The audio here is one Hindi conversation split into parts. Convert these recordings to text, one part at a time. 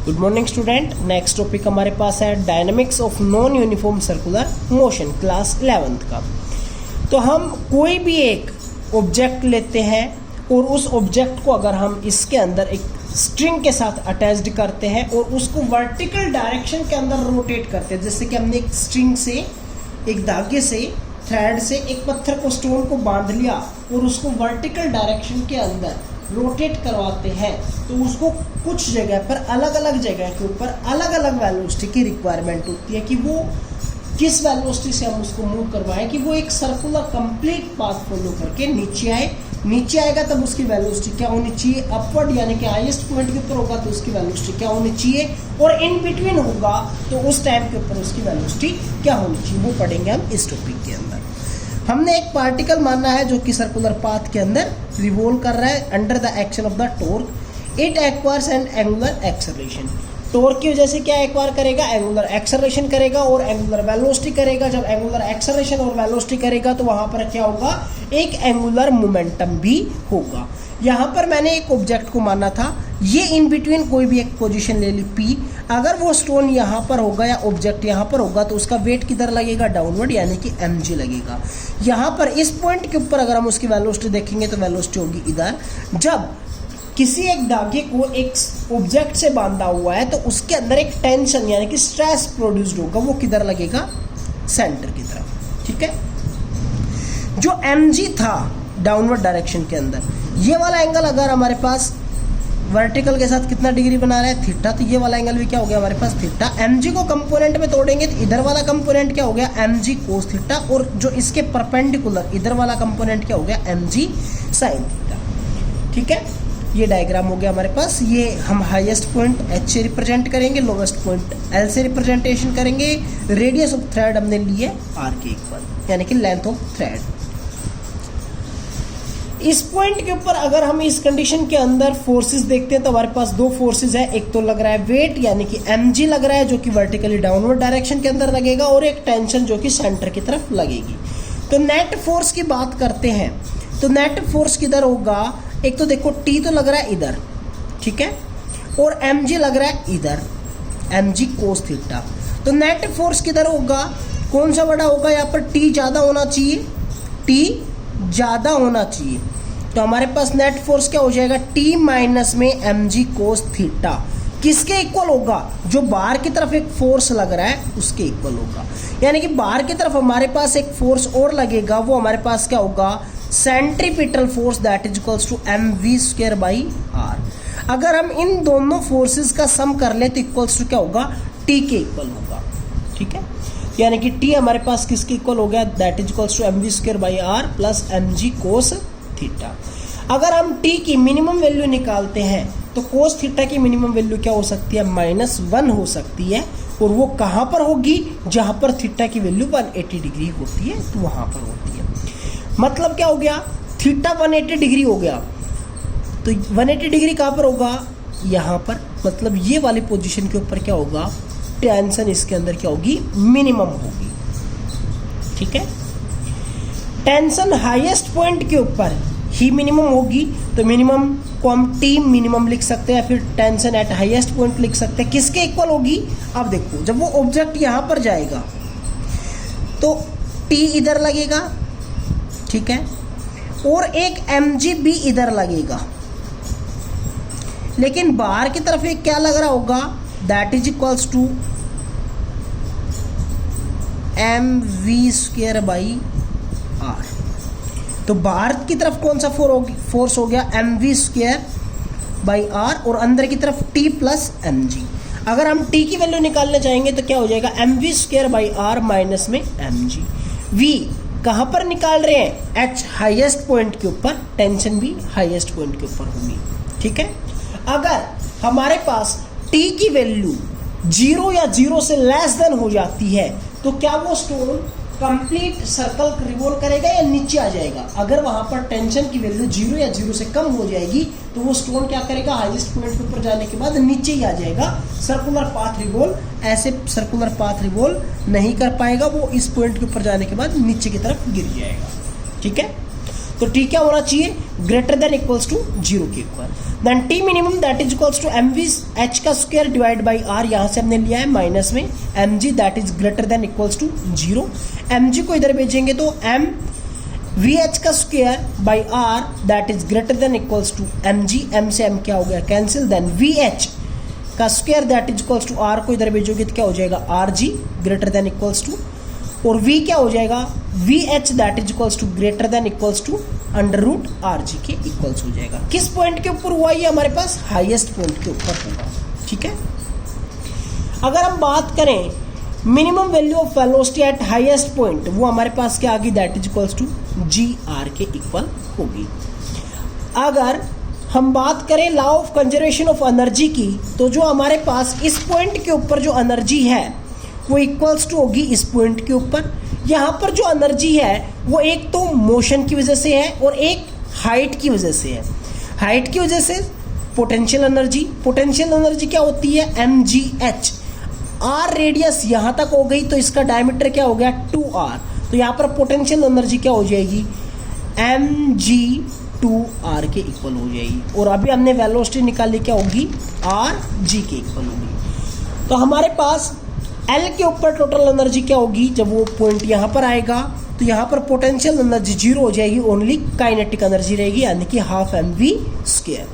Good morning student. Next topic हमारे पास है dynamics of non uniform circular motion, class 11th का। तो हम कोई भी एक ऑब्जेक्ट लेते हैं और उस ऑब्जेक्ट को अगर हम इसके अंदर एक स्ट्रिंग के साथ अटैच्ड करते हैं और उसको वर्टिकल डायरेक्शन के अंदर रोटेट करते हैं, जैसे कि हमने एक स्ट्रिंग से, एक धागे से, थ्रेड से एक पत्थर को, स्टोन को बांध लिया और उसको वर्टिकल डायरेक्शन के अंदर रोटेट करवाते हैं, तो उसको कुछ जगह पर, अलग अलग जगह के ऊपर अलग अलग वेलोसिटी की रिक्वायरमेंट होती है कि वो किस वेलोसिटी से हम उसको मूव करवाएं कि वो एक सर्कुलर कंप्लीट पाथ फॉलो करके नीचे आए। नीचे आएगा तब उसकी वेलोसिटी क्या होनी चाहिए, अपवर्ड यानी कि हाईएस्ट पॉइंट के ऊपर होगा तो उसकी वेलोसिटी क्या होनी चाहिए, और इन बिटवीन होगा तो उस टाइम के ऊपर उसकी वेलोसिटी क्या होनी चाहिए, वो पढ़ेंगे हम इस टॉपिक के अंदर। हमने एक पार्टिकल मानना है जो कि सर्कुलर पाथ के अंदर रिवॉल्व कर रहा है under the action of the torque. It acquires N angular acceleration. Torque की वजह से क्या एक्वायर करेगा, एंगुलर एक्सेलरेशन करेगा और एंगुलर वेलोसिटी करेगा। जब एंगुलर एक्सेलरेशन और वेलोसिटी करेगा तो वहां पर क्या होगा, एक एंगुलर मोमेंटम भी होगा। यहाँ पर मैंने एक ऑब्जेक्ट को माना था, ये इन बिटवीन कोई भी एक पोजीशन ले ली P। अगर वो स्टोन यहाँ पर होगा या ऑब्जेक्ट यहाँ पर होगा तो उसका वेट किधर लगेगा, डाउनवर्ड, यानी कि mg लगेगा। यहाँ पर इस पॉइंट के ऊपर अगर हम उसकी वेलोसिटी देखेंगे तो वेलोसिटी होगी इधर। जब किसी एक धागे को एक ऑब्जेक्ट से बांधा हुआ है तो उसके अंदर एक टेंशन यानी कि स्ट्रेस प्रोड्यूस्ड होगा, वो किधर लगेगा, सेंटर की तरफ। ठीक है, जो mg था डाउनवर्ड डायरेक्शन के अंदर, ये वाला एंगल अगर हमारे पास वर्टिकल के साथ कितना डिग्री बना रहा है, थीटा, तो ये वाला एंगल भी क्या हो गया हमारे पास, थीटा। mg को कंपोनेंट में तोड़ेंगे तो इधर वाला कंपोनेंट क्या हो गया, mg कोस थीटा, और जो इसके परपेंडिकुलर इधर वाला कंपोनेंट क्या हो गया, mg साइन थीटा। ठीक है, ये डायग्राम हो गया हमारे पास। ये हम हाईएस्ट पॉइंट h से रिप्रेजेंट करेंगे, लोवेस्ट पॉइंट l से रिप्रेजेंटेशन करेंगे। रेडियस ऑफ थ्रेड हमने ली है r के इक्वल, यानी कि लेंथ ऑफ थ्रेड। इस पॉइंट के ऊपर अगर हम इस कंडीशन के अंदर फोर्सेस देखते हैं तो हमारे पास दो फोर्सेस है, एक तो लग रहा है वेट यानी कि mg लग रहा है जो कि वर्टिकली डाउनवर्ड डायरेक्शन के अंदर लगेगा, और एक टेंशन जो कि सेंटर की तरफ लगेगी। तो नेट फोर्स की बात करते हैं तो नेट फोर्स किधर होगा, एक तो देखो T तो लग रहा है इधर, ठीक है, और mg लग रहा है इधर, mg कोस थीटा। तो नेट फोर्स किधर होगा, कौन सा बड़ा होगा, यहाँ पर T ज़्यादा होना चाहिए, T ज़्यादा होना चाहिए। तो हमारे पास नेट फोर्स क्या हो जाएगा, T माइनस में mg कोस थीटा किसके इक्वल होगा, जो बाहर की तरफ एक फोर्स लग रहा है उसके इक्वल होगा। यानी कि बाहर की तरफ हमारे पास एक फोर्स और लगेगा, वो हमारे पास क्या होगा, centripetal force, that is equals to mv square by r। अगर हम इन दोनों फोर्सेस का सम कर ले तो इक्वल्स टू क्या होगा, T के इक्वल होगा। ठीक है, यानी कि T हमारे पास किसके इक्वल हो गया, that is equals to mv square by r plus mg cos theta. अगर हम T की मिनिमम वैल्यू निकालते हैं तो कोस थीटा की मिनिमम वैल्यू क्या हो सकती है, -1 हो सकती है, और वो कहाँ पर होगी, जहाँ पर थीटा की वैल्यू 180 डिग्री होती है तो वहाँ पर होती है। मतलब क्या हो गया, थीटा 180 डिग्री हो गया, तो 180 डिग्री कहाँ पर होगा, यहाँ पर। मतलब ये वाली पोजीशन के ऊपर क्या होगा, टेंशन इसके अंदर क्या होगी, मिनिमम होगी। ठीक है, टेंशन हाईएस्ट पॉइंट के ऊपर ही मिनिमम होगी, तो मिनिमम को हम T मिनिमम लिख सकते हैं, फिर टेंशन एट हाईएस्ट पॉइंट लिख सकते हैं। किसके इक्वल होगी, अब देखो, जब वो ऑब्जेक्ट यहाँ पर जाएगा तो T इधर लगेगा, ठीक है, और एक mg भी इधर लगेगा, लेकिन बाहर की तरफ एक क्या लग रहा होगा, that is equals to mv square by r। तो बाहर की तरफ कौन सा फोर्स हो गया, mv स्क्वायर बाई r, और अंदर की तरफ T प्लस mg। अगर हम T की वैल्यू निकालने चाहेंगे तो क्या हो जाएगा, mv square by r minus में mg। v कहाँ पर निकाल रहे हैं, H हाईएस्ट पॉइंट के ऊपर, टेंशन भी हाईएस्ट पॉइंट के ऊपर होगी। ठीक है, अगर हमारे पास T की वैल्यू 0 या 0 से लेस देन हो जाती है तो क्या वो स्टोन कंप्लीट सर्कल रिवॉल्व करेगा या नीचे आ जाएगा। अगर वहां पर टेंशन की वैल्यू 0 या 0 से कम हो जाएगी तो वो स्टोन क्या करेगा, हाईएस्ट पॉइंट के ऊपर जाने के बाद नीचे ही आ जाएगा, सर्कुलर पाथ रिवॉल्व। ऐसे सर्कुलर पाथ रिवॉल्व नहीं कर पाएगा, वो इस पॉइंट के ऊपर जाने के बाद नीचे की तरफ गिर जाएगा। ठीक है, तो टी क्या होना चाहिए, ग्रेटर देन इक्वल्स टू 0 के equal. Then T minimum that is equals to M V H का स्क्वायर डिवाइड बाई आर, यहाँ से हमने लिया है माइनस में M G that is greater than equals to 0। M G को इधर भेजेंगे तो एम वी एच का square by R that is greater than equals to M G, M से एम क्या हो गया कैंसिल। देन वी एच का square that is equals to R को इधर भेजोगे तो क्या हो जाएगा R G greater than equals to, और v क्या हो जाएगा V H that is equals to greater than equals to under root R G के इक्वल्स हो जाएगा। किस पॉइंट के ऊपर हुआ ये हमारे पास, हाईएस्ट पॉइंट के ऊपर होगा। ठीक है, अगर हम बात करें minimum value of velocity at highest point, वो हमारे पास क्या आ गई that is equals to G R के इक्वल होगी। अगर हम बात करें law of conservation of energy की, तो जो हमारे पास इस पॉइंट के ऊपर जो एनर्जी है वो इक्वल्स टू होगी इस पॉइंट के ऊपर। यहाँ पर जो एनर्जी है वो एक तो मोशन की वजह से है और एक हाइट की वजह से है। हाइट की वजह से पोटेंशियल एनर्जी, पोटेंशियल एनर्जी क्या होती है M G H, R radius यहाँ तक हो गई तो इसका डायमीटर क्या हो गया 2r, तो यहाँ पर पोटेंशियल एनर्जी क्या हो जाएगी एम जी 2r के इक्वल हो जाएगी। और अभी हमने वेलोसिटी निकाली क्या होगी आर जी के इक्वल होगी। तो हमारे पास L के ऊपर टोटल एनर्जी क्या होगी, जब वो पॉइंट यहाँ पर आएगा तो यहाँ पर पोटेंशियल एनर्जी 0 हो जाएगी, ओनली काइनेटिक एनर्जी रहेगी यानी कि हाफ एम वी स्क्वायर।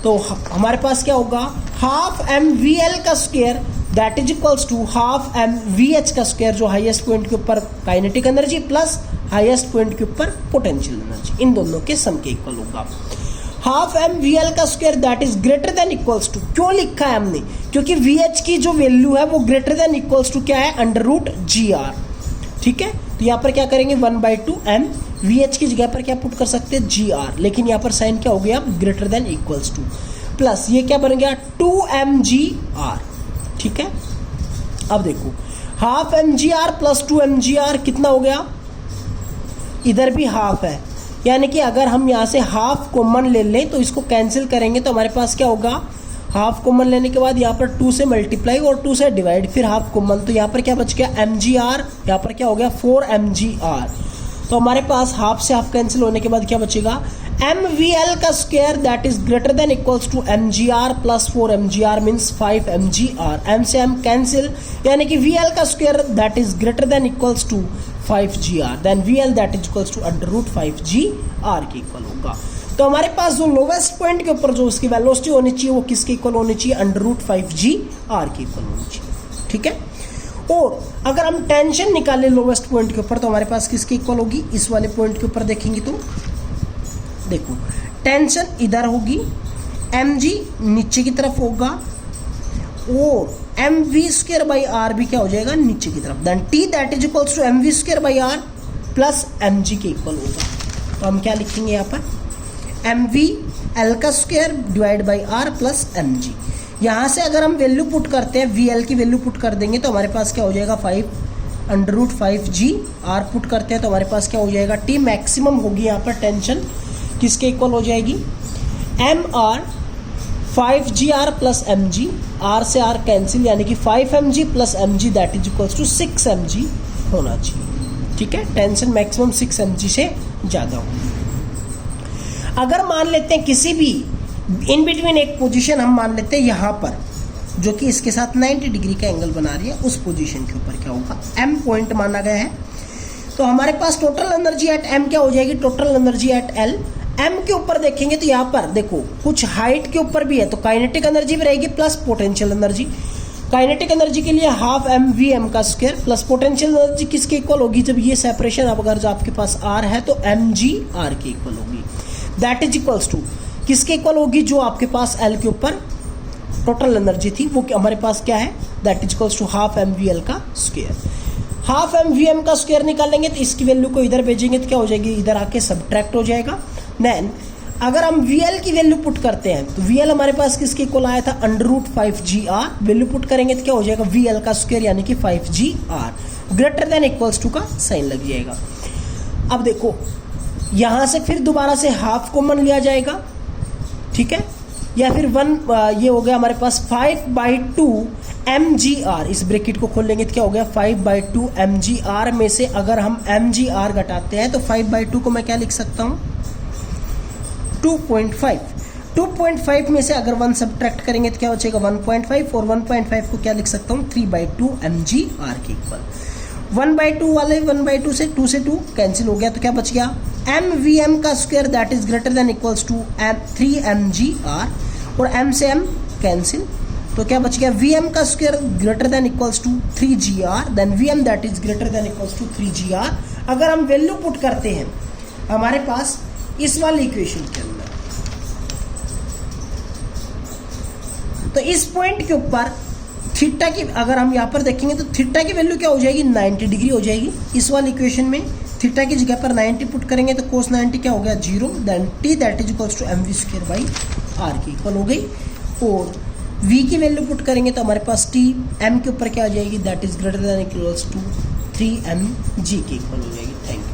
तो हमारे पास क्या होगा हाफ एम वी एल का square that is equals to half M V H का स्क्वायर, जो हाईएस्ट पॉइंट के ऊपर kinetic energy plus highest point के ऊपर पोटेंशियल एनर्जी, इन दोनों के सम के इक्वल होगा। हाफ एम वी एल का square that is greater than equals to, क्यों लिखा है हमने, क्योंकि वी एच की जो वैल्यू है वो ग्रेटर देन इक्वल्स टू क्या है अंडर रूट जी आर। ठीक है, तो यहाँ पर क्या करेंगे 1/2 एम, वी एच की जगह पर क्या पुट कर सकते हैं जी आर, लेकिन यहाँ पर साइन क्या हो गया greater than equals to, plus ये क्या बन गया 2 mg r। ठीक है, अब देखो half mg r plus 2 mg r कितना हो गया, इधर भी हाफ है, यानी कि अगर हम यहाँ से हाफ कॉमन ले लें तो इसको कैंसिल करेंगे तो हमारे पास क्या होगा, हाफ कॉमन लेने के बाद यहाँ पर 2 से मल्टीप्लाई और 2 से डिवाइड, फिर हाफ कॉमन, तो यहाँ पर क्या बच गया mg r, यहाँ पर क्या हो गया 4 mg r। तो हमारे पास हाफ से हाफ कैंसिल होने के बाद क्या बचेगा एम वी एल का square that is greater than equals to M G R plus 4 mg r means 5 mg r, M से एम कैंसिल, यानी कि वी एल का square that is greater than equals to 5g r, then V L that is equals to under root 5g r के इक्वल होगा। तो हमारे पास जो लोवेस्ट पॉइंट के ऊपर जो उसकी वेलोसिटी होनी चाहिए वो किसके इक्वल होनी चाहिए अंडर रूट 5g r के इक्वल होनी चाहिए। ठीक है, और अगर हम टेंशन निकालें लोवेस्ट पॉइंट के ऊपर तो हमारे पास किसके इक्वल होगी, इस वाले पॉइंट के ऊपर देखेंगे तो देखो टेंशन इधर होगी, mg नीचे की तरफ होगा और m v square by r भी क्या हो जाएगा नीचे की तरफ, then t that is equals to M v square by r plus M g के इक्वल होगा। तो हम क्या लिखेंगे यहाँ पर एम वी एल का square divide by r plus M g. यहाँ से अगर हम वैल्यू पुट करते हैं वी एल की वैल्यू पुट कर देंगे तो हमारे पास क्या हो जाएगा 5 under root 5g, are put करते हैं तो हमारे पास क्या हो जाएगा टी मैक्सिमम होगी यहाँ पर टेंशन किसके इक्वल हो जाएगी M R 5g r plus M G, R से आर कैंसिल, यानी कि 5 mg plus M G that is equals to 6 mg होना चाहिए। ठीक है, टेंशन मैक्सिमम 6 mg से ज़्यादा हो। अगर मान लेते हैं किसी भी इन बिटवीन एक पोजीशन हम मान लेते हैं यहाँ पर जो कि इसके साथ 90 डिग्री का एंगल बना रही है, उस पोजीशन के ऊपर क्या होगा m पॉइंट माना गया है। तो हमारे पास टोटल एनर्जी एट m क्या हो जाएगी, total energy at L। m के ऊपर देखेंगे तो यहाँ पर देखो कुछ हाइट के ऊपर भी है तो काइनेटिक एनर्जी भी रहेगी plus potential energy. Kinetic energy के लिए हाफ एम वी एम का स्क्वायर प्लस पोटेंशियल एनर्जी किसके इक्वल होगी, जब ये सेपरेशन अगर जो आपके पास r है तो एम जी आर के इक्वल होगी, दैट इज इक्वल्स टू किसके इक्वल होगी, जो आपके पास L के ऊपर टोटल एनर्जी थी वो हमारे पास क्या है, that is equals to half M V L का square. Half M V M का स्क्वायर निकालेंगे तो इसकी वैल्यू को इधर भेजेंगे तो क्या हो जाएगी, इधर आके सब्ट्रैक्ट हो जाएगा। देन अगर हम वी एल की वैल्यू पुट करते हैं तो वी एल हमारे पास किसके इक्वल आया था under root 5g r, value put करेंगे तो क्या हो जाएगा वी एल का स्क्वायर यानी कि 5g r greater than equals to का साइन लग जाएगा। अब देखो यहाँ से फिर दोबारा से हाफ कॉमन लिया जाएगा, ठीक है, या फिर ये हो गया हमारे पास 5/2 mg r, इस ब्रैकेट को खोल लेंगे तो क्या हो गया 5/2 mg r में से अगर हम mg r घटाते हैं तो 5/2 को मैं क्या लिख सकता हूँ 2.5 में से अगर 1 सब्ट्रैक्ट करेंगे तो क्या बचेगा 1.5, और 1.5 को क्या लिख सकता हूँ 3/2 mgr के इक्वल। 1/2 वाले 1/2 से 2 से 2 कैंसिल हो गया, तो क्या बच गया mvm का square that is greater than equals to 3 mgr, और m से m कैंसिल, तो क्या बच गया vm का square greater than equals to 3gr, then vm that is greater than equals to 3gr। अगर हम वैल्यू पुट करते हैं हमारे पास इस वाले इक्वेशन के अंदर, तो इस पॉइंट के ऊपर थीटा की अगर हम यहाँ पर देखेंगे तो थीटा की वैल्यू क्या हो जाएगी 90 डिग्री हो जाएगी। इस वाले इक्वेशन में थीटा की जगह पर 90 पुट करेंगे तो कोस 90 क्या हो गया 0, then t that is equals to mv²/r की इक्वल हो गई, और v की वैल्यू पुट करेंगे तो हमारे पास t m के ऊपर क्या आ जाएगी that is greater than equals to 3 mg के इक्वल हो जाएगी।